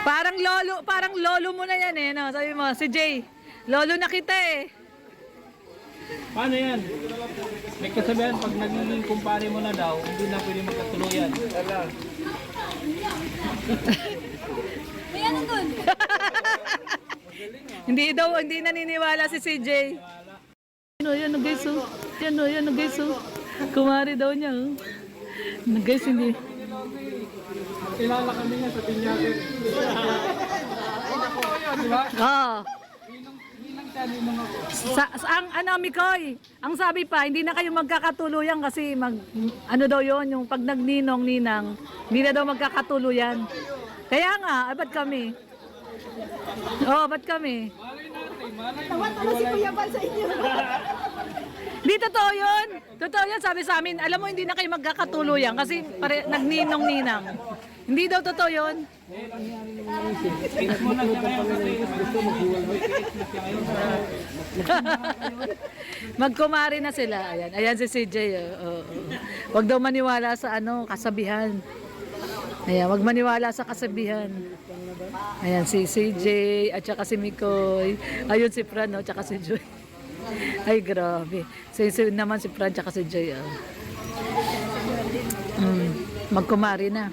Parang lolo mo na yan eh, no? Sabi mo, si Jay, lolo na kita eh. Paano yan? May kasabihan, pag nagiging kumpare mo na daw, hindi na pwede magkatuluyan. May ano dun? Hindi naniniwala si CJ. Yan o guys, oh. Yan o guys, oh. Kumari daw niya, oh. Guys, hindi. Kilala kami nga sa Pinyate. Diba? Oo. Ninang siya, ninang ako. Ang Mikoy, ang sabi pa, hindi na kayo magkakatuluyan kasi ano daw yon yung pag nagninong-ninang, hindi na daw magkakatuluyan. Kaya nga, ba't kami? Ba't kami? Tawa-tawa si Kuya Bal sa inyo. Di totoo yun. Totoo yun, sabi sa amin, alam mo hindi na kayo magkakatuluyan kasi nagninong-ninang. Hindi daw totoo yun. Kiss mo na siya ngayon kasi gusto maghiwalay. Magkumari na sila. Ayan si CJ. Huwag daw maniwala sa kasabihan. Ayan, wag maniwala sa kasabihan. Ayan si CJ at saka si Mikoy. Ayun si Fran, at saka si Joy. Ay, grabe. Sisi naman si Fran at saka si Joy. Magkumari na.